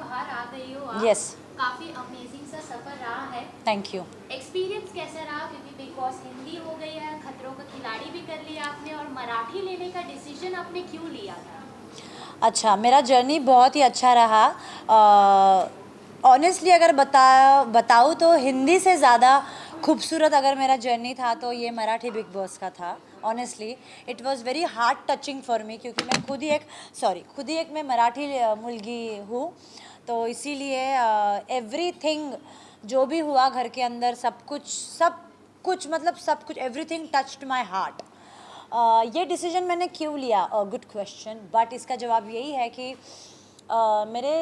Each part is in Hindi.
बाहर आ गई हो आप। यस। काफी अमेजिंग सा सफर रहा है। Thank you. एक्सपीरियंस कैसा रहा, क्योंकि बिग बॉस हिंदी हो गई है, खतरों का खिलाड़ी भी कर लिया आपने, और मराठी लेने का डिसीजन आपने क्यों लिया था? अच्छा, मेरा जर्नी बहुत ही अच्छा रहा। ऑनेस्टली अगर बताऊँ तो हिंदी से ज़्यादा खूबसूरत अगर मेरा जर्नी था तो ये मराठी बिग बॉस का था। Honestly it was very heart touching for me, क्योंकि मैं खुद ही एक मैं मराठी मुलगी हूँ। तो इसीलिए एवरीथिंग जो भी हुआ घर के अंदर सब कुछ मतलब सब कुछ एवरीथिंग टच्ड माय हार्ट। ये डिसीजन मैंने क्यों लिया, गुड क्वेश्चन, बट इसका जवाब यही है कि मेरे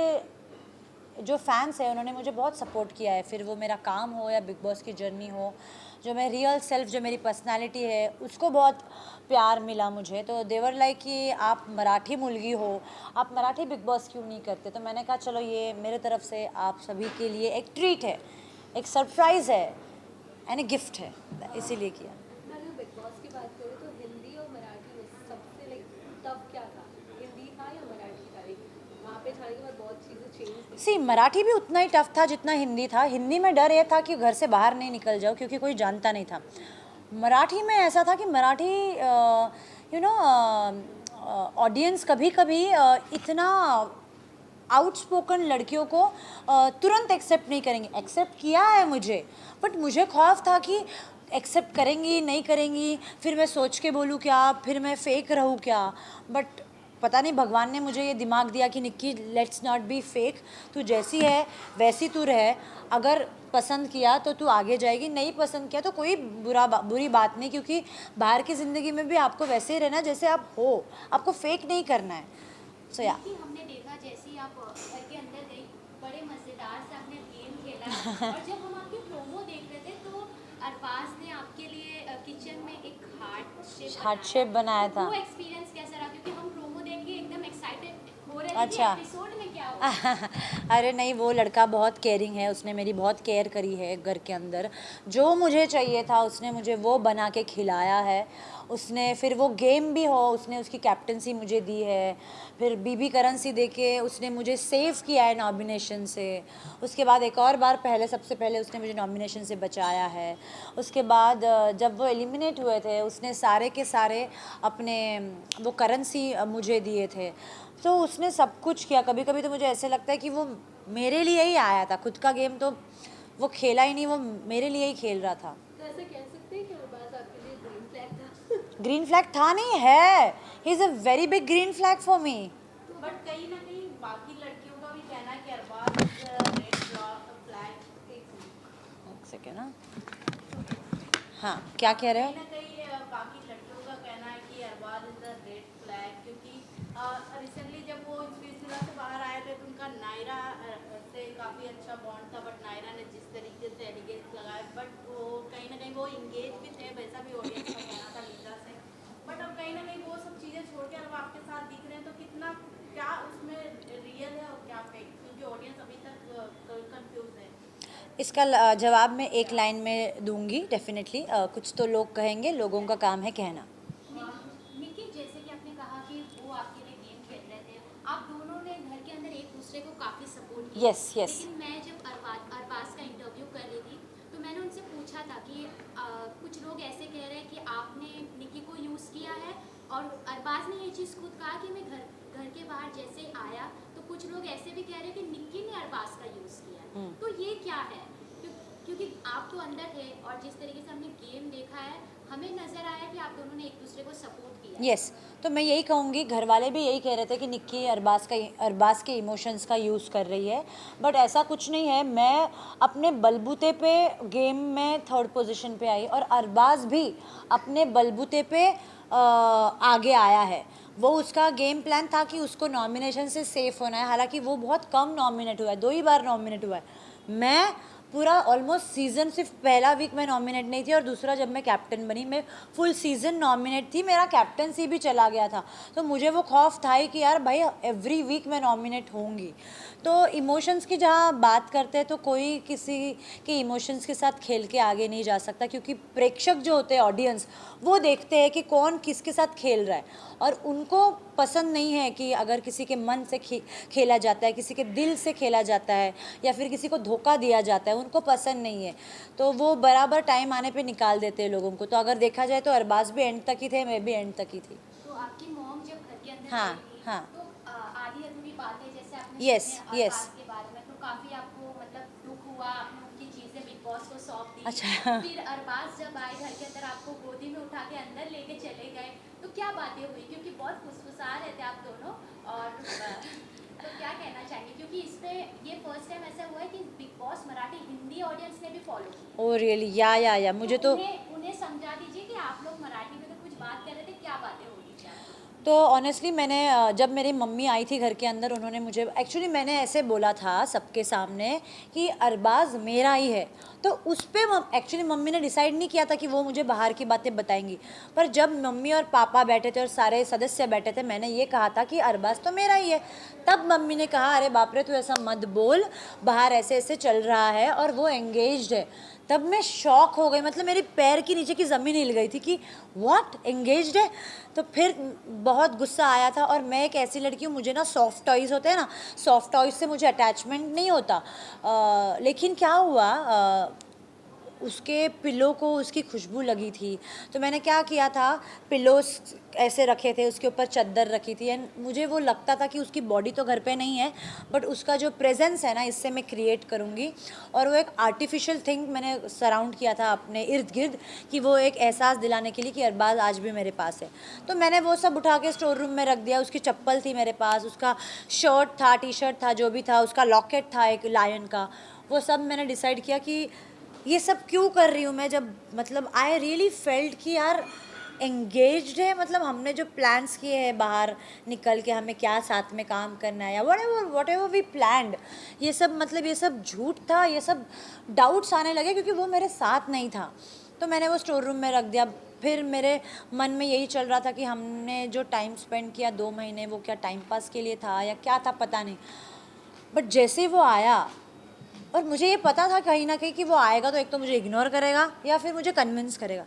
जो फैंस हैं उन्होंने मुझे बहुत सपोर्ट किया है, फिर वो मेरा काम हो या बिग बॉस की जर्नी हो। जो मैं रियल सेल्फ, जो मेरी पर्सनालिटी है, उसको बहुत प्यार मिला मुझे। तो देवर लाइक कि आप मराठी मुलगी हो, आप मराठी बिग बॉस क्यों नहीं करते। तो मैंने कहा चलो ये मेरे तरफ से आप सभी के लिए एक ट्रीट है, एक सरप्राइज़ है एंड ए गिफ्ट है, इसीलिए किया। अगर बिग बॉस की बात करें तो हिंदी और मराठी में सबसे टफ क्या था? हिंदी था या मराठी था? वहाँ पे जाने के बाद बहुत चीज़ें चेंज थी। सी मराठी भी उतना ही टफ था जितना हिंदी था। हिंदी में डर ये था कि घर से बाहर नहीं निकल जाओ क्योंकि कोई जानता नहीं था। मराठी में ऐसा था कि मराठी ऑडियंस कभी कभी इतना आउटस्पोकन लड़कियों को तुरंत एक्सेप्ट नहीं करेंगे। एक्सेप्ट किया है मुझे, बट मुझे खौफ था कि एक्सेप्ट करेंगी नहीं करेंगी, फिर मैं सोच के बोलूँ क्या, फिर मैं फेक रहूँ क्या। बट पता नहीं भगवान ने मुझे ये दिमाग दिया कि Nikki let's not be fake, तू जैसी है वैसी तू रह। अगर पसंद किया तो तू आगे जाएगी, नहीं पसंद किया तो कोई बुरी बात नहीं, क्योंकि बाहर की ज़िंदगी में भी आपको वैसे ही रहना जैसे आप हो, आपको फेक नहीं करना है। सो या निक्की, हमने देखा जैसे ही आप घर के अंदर गई, बड़े मजेदार से आपने गेम खेला, और जब हम आपकी प्रोमो देख रहे थे तो अरबाज ने आपके लिए किचन में एक हार्ट शेप बनाया तो था। वो एक्सपीरियंस कैसा रहा? क्योंकि हम प्रोमो देख के एकदम एक्साइटेड हो रहे थे कि अच्छा। एपिसोड में क्या होगा। अरे नहीं, वो लड़का बहुत केयरिंग है, उसने मेरी बहुत केयर करी है घर के अंदर। जो मुझे चाहिए था उसने मुझे वो बना के खिलाया है। उसने फिर वो गेम भी हो, उसने उसकी कैप्टनसी मुझे दी है। फिर बीबी करेंसी दे के उसने मुझे सेव किया है नॉमिनेशन से। उसके बाद एक और बार सबसे पहले उसने मुझे नॉमिनेशन से बचाया है। उसके बाद जब वो एलिमिनेट हुए थे उसने सारे के सारे अपने वो करेंसी मुझे दिए थे। तो उसने सब कुछ किया। कभी कभी तो मुझे ऐसे लगता है कि वो मेरे लिए ही आया था, खुद का गेम तो वो खेला ही नहीं, वो मेरे लिए ही खेल रहा था। तो ऐसा कह सकते हैं कि अरबाज आपके लिए ग्रीन फ्लैग था? ग्रीन फ्लैग था नहीं है, he is a very big green flag for me. But कहीं ना कहीं बाकी लड़कियों का भी कहना है कि अरबाज इज रेड फ्लैग। एक सेकेंड ना, हाँ क्या कह रहे कहीं हो? ना कहीं बाकी लड़कियों का कहना है कि Arbaaz is the red flag, क्योंकि रिसेंटली जब वो इंस्पिरेशन से बाहर आए थे तो उनका नायरा से काफ़ी अच्छा बॉन्ड था, बट नायरा ने जिस तरीके से एलिगेंस लगाए, बट वो कहीं ना कहीं वो इंगेज भी थे, वैसा भी ऑडियंस का कहना था लीजा से। बट अब कहीं ना कहीं वो सब चीज़ें छोड़ के अब आपके साथ दिख रहे हैं, तो कितना क्या उसमें रियल है और क्या फेक, क्योंकि ऑडियंस अभी तक कंफ्यूज है। इसका जवाब मैं एक लाइन में दूंगी डेफिनेटली। कुछ तो लोग कहेंगे, लोगों का काम है कहना। निकी, जैसे कि आपने कहा कि वो आपके लिए गेम खेल रहे थे, आप दोनों ने घर के अंदर एक दूसरे को काफ़ी सपोर्ट किया। Yes yes. लेकिन मैं जब अरबाज का इंटरव्यू कर रही थी तो मैंने उनसे पूछा था कि कुछ लोग ऐसे कह रहे हैं कि आपने निकी को यूज़ किया है, और अरबाज ने ये चीज़ खुद कहा कि मैं घर के बाहर जैसे आया तो कुछ लोग ऐसे भी कह रहे हैं कि निक्की ने अरबाज का यूज़ किया है। तो ये क्या है? क्योंकि आप तो अंदर थे, और जिस तरीके से हमने गेम देखा है, हमें नज़र आया कि आप दोनों ने एक दूसरे को सपोर्ट किया। यस। तो मैं यही कहूँगी, घर वाले भी यही कह रहे थे कि निक्की अरबाज के इमोशंस का यूज़ कर रही है, बट ऐसा कुछ नहीं है। मैं अपने बलबूते पे गेम में थर्ड पोजीशन पे आई, और अरबाज भी अपने बलबूते पे आगे आया है। वो उसका गेम प्लान था कि उसको नॉमिनेशन से सेफ होना है, हालांकि वो बहुत कम नॉमिनेट हुआ है, 2 ही बार नॉमिनेट हुआ है। मैं पूरा ऑलमोस्ट सीज़न, सिर्फ पहला वीक मैं नॉमिनेट नहीं थी, और दूसरा जब मैं कैप्टन बनी मैं फुल सीज़न नॉमिनेट थी, मेरा कैप्टनसी भी चला गया था। तो मुझे वो खौफ था ही कि यार भाई एवरी वीक मैं नॉमिनेट होंगी। तो इमोशंस की जहाँ बात करते हैं तो कोई किसी के इमोशंस के साथ खेल के आगे नहीं जा सकता, क्योंकि प्रेक्षक जो होते हैं, ऑडियंस, वो देखते हैं कि कौन किसके साथ खेल रहा है, और उनको पसंद नहीं है कि अगर किसी के मन से खेला जाता है, किसी के दिल से खेला जाता है या फिर किसी को धोखा दिया जाता है, उनको पसंद नहीं है। तो वो बराबर टाइम आने पे निकाल देते हैं लोगों को। तो अगर देखा जाए तो अरबाज भी एंड तक ही थे, मैं भी एंड तक ही थी। तो आपकी मॉम जब घर के अंदर हाँ, गई थी, हाँ। तो आधी अधूरी बातें जैसे आपने Yes, सुनी yes. अरबाज के बारे में, तो काफ़ी आपको मतलब दुख हुआ, आपने उनकी चीज़ें बिग बॉस को सौंप दी। अच्छा। फिर अरबाज जब आए घर के अंदर, आपको गोदी में उठा के अंदर लेके चले गए, तो क्या बातें हुई? क्योंकि बहुत फुसफुसा रहे थे आप दोनों, और तो क्या कहना चाहेंगे? क्योंकि इस पे ये फर्स्ट टाइम ऐसा हुआ है कि big boss Marathi Hindi audience ने भी फॉलो किया। Oh really? या मुझे तो उन्हें समझा दीजिए कि आप लोग मराठी में तो कुछ बात कर रहे थे, क्या बातें हो रही थी आपको? तो ऑनेस्टली मैंने जब मेरी मम्मी आई थी घर के अंदर, उन्होंने मुझे एक्चुअली मैंने ऐसे बोला था सबके सामने कि अरबाज मेरा ही है। तो उस पर एक्चुअली मम्मी ने डिसाइड नहीं किया था कि वो मुझे बाहर की बातें बताएंगी। पर जब मम्मी और पापा बैठे थे और सारे सदस्य बैठे थे, मैंने ये कहा था कि अरबाज तो मेरा ही है। तब मम्मी ने कहा, अरे बाप रे, तू ऐसा मत बोल, बाहर ऐसे ऐसे चल रहा है और वो एंगेज्ड है। तब मैं शॉक हो गई, मतलब मेरे पैर के नीचे की ज़मीन हिल गई थी कि व्हाट, एंगेज्ड है? तो फिर बहुत गुस्सा आया था। और मैं एक ऐसी लड़की हूँ, मुझे ना सॉफ्ट टॉयज़ होते हैं ना, सॉफ्ट टॉयज़ से मुझे अटैचमेंट नहीं होता। लेकिन क्या हुआ, उसके पिलो को उसकी खुशबू लगी थी। तो मैंने क्या किया था, पिलोस ऐसे रखे थे, उसके ऊपर चादर रखी थी, एंड मुझे वो लगता था कि उसकी बॉडी तो घर पे नहीं है, बट उसका जो प्रेजेंस है ना, इससे मैं क्रिएट करूँगी। और वो एक आर्टिफिशियल थिंग मैंने सराउंड किया था अपने इर्द गिर्द, कि वो एक एहसास दिलाने के लिए कि अरबाज आज भी मेरे पास है। तो मैंने वो सब उठा के स्टोर रूम में रख दिया। उसकी चप्पल थी मेरे पास, उसका शर्ट था, टी शर्ट था, जो भी था, उसका लॉकेट था एक लायन का, वो सब मैंने डिसाइड किया कि ये सब क्यों कर रही हूँ मैं, जब मतलब आई रियली फेल्ट कि यार एंगेज्ड है, मतलब हमने जो प्लान्स किए हैं बाहर निकल के, हमें क्या साथ में काम करना है या वट एवर वी प्लान्ड, ये सब मतलब ये सब झूठ था। ये सब डाउट्स आने लगे क्योंकि वो मेरे साथ नहीं था। तो मैंने वो स्टोर रूम में रख दिया। फिर मेरे मन में यही चल रहा था कि हमने जो टाइम स्पेंड किया 2 महीने, वो क्या टाइम पास के लिए था या क्या था, पता नहीं। बट जैसे वो आया, और मुझे ये पता था कहीं ना कहीं कि वो आएगा तो एक तो मुझे इग्नोर करेगा या फिर मुझे कन्विंस करेगा।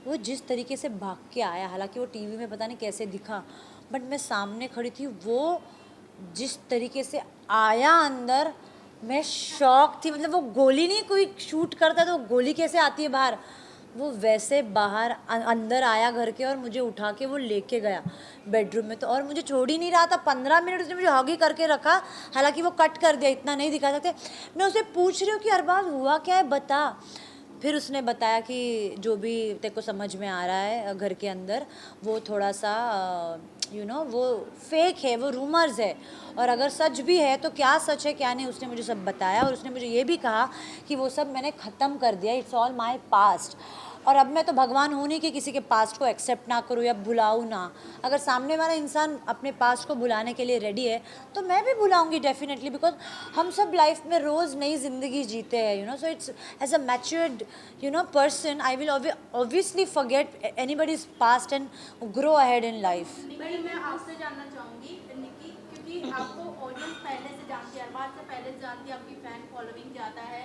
वो जिस तरीके से भाग के आया, हालांकि वो टीवी में पता नहीं कैसे दिखा, बट मैं सामने खड़ी थी, वो जिस तरीके से आया अंदर, मैं शॉक थी। मतलब वो गोली नहीं, कोई शूट करता तो गोली कैसे आती है बाहर, वो वैसे बाहर अंदर आया घर के, और मुझे उठा के वो लेके गया बेडरूम में। तो और मुझे छोड़ ही नहीं रहा था, 15 मिनट उसने मुझे हग ही करके रखा। हालांकि वो कट कर दिया, इतना नहीं दिखा सकते। मैं उसे पूछ रही हूँ कि अरबाज हुआ क्या है, बता। फिर उसने बताया कि जो भी तेरे को समझ में आ रहा है घर के अंदर, वो थोड़ा सा वो फेक है, वो रूमर्स है, और अगर सच भी है तो क्या सच है क्या नहीं, उसने मुझे सब बताया। और उसने मुझे ये भी कहा कि वो सब मैंने ख़त्म कर दिया, इट्स ऑल माई पास्ट। और अब मैं तो भगवान हूँ नहीं कि किसी के पास्ट को एक्सेप्ट ना करूँ या भुलाऊँ ना। अगर सामने वाला इंसान अपने पास्ट को भुलाने के लिए रेडी है तो मैं भी भुलाऊँगी डेफिनेटली, बिकॉज हम सब लाइफ में रोज़ नई ज़िंदगी जीते हैं, so it's as a matured person I will obviously forget anybody's past and grow ahead in life. भाई मैं आपसे जानना चाहूँगी निकी, क्योंकि आपको ऑडियंस पहले से जानती है, अरबाज से पहले से जानती है, आपकी फ़ैन फॉलोइंग ज़्यादा है,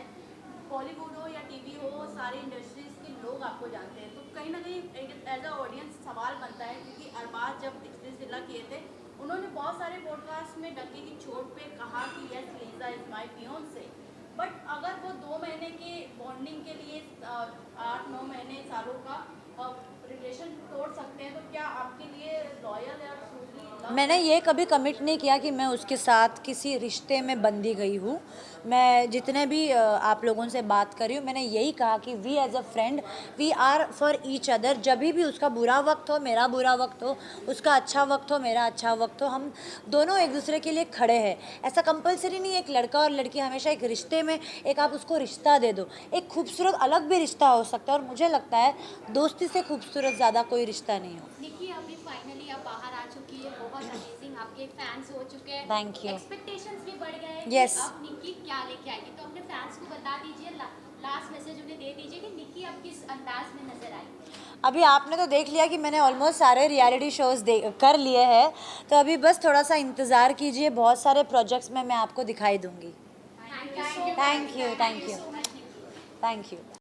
बॉलीवुड हो या टीवी हो, सारी इंडस्ट्रीज के लोग आपको जानते हैं। तो कहीं ना कहीं एज अ ऑडियंस सवाल बनता है, क्योंकि अरबाज जब सिलसिला किए थे, उन्होंने बहुत सारे पॉडकास्ट में डंके की चोट पे कहा कि yes Lisa is my fiance, but अगर वो 2 महीने के बॉन्डिंग के लिए 8-9 महीने सालों का रिलेशन तोड़ सकते हैं, तो क्या आपके लिए लॉयल या ट्रूली मैंने ये कभी कमिट नहीं किया कि मैं उसके साथ किसी रिश्ते में बंधी गई हूँ। मैं जितने भी आप लोगों से बात कर रही हूँ, मैंने यही कहा कि we as a friend we are for each other. जब भी उसका बुरा वक्त हो, मेरा बुरा वक्त हो, उसका अच्छा वक्त हो, मेरा अच्छा वक्त हो, हम दोनों एक दूसरे के लिए खड़े हैं। ऐसा कंपलसरी नहीं है एक लड़का और लड़की हमेशा एक रिश्ते में एक आप उसको रिश्ता दे दो। एक खूबसूरत अलग भी रिश्ता हो सकता है, और मुझे लगता है दोस्ती से खूबसूरत ज़्यादा कोई रिश्ता नहीं हो। निकी, अभी फाइनली आप बाहर आ चुकी है, बहुत अमेजिंग, आपके फैंस हो चुके हैं, Thank you. एक्सपेक्टेशंस भी बढ़ गए हैं Yes. कि अब निकी क्या लेके आएगी। तो अपने फैंस को बता दीजिए, लास्ट मैसेज उन्हें दे दीजिए कि निकी अब किस अंदाज में नजर आई। अभी आपने तो देख लिया कि मैंने ऑलमोस्ट सारे रियलिटी शोज़ कर लिए हैं, तो अभी बस थोड़ा सा इंतज़ार कीजिए, बहुत सारे प्रोजेक्ट्स में मैं आपको दिखाई दूंगी। Thank you thank you, thank you, so much. Thank you.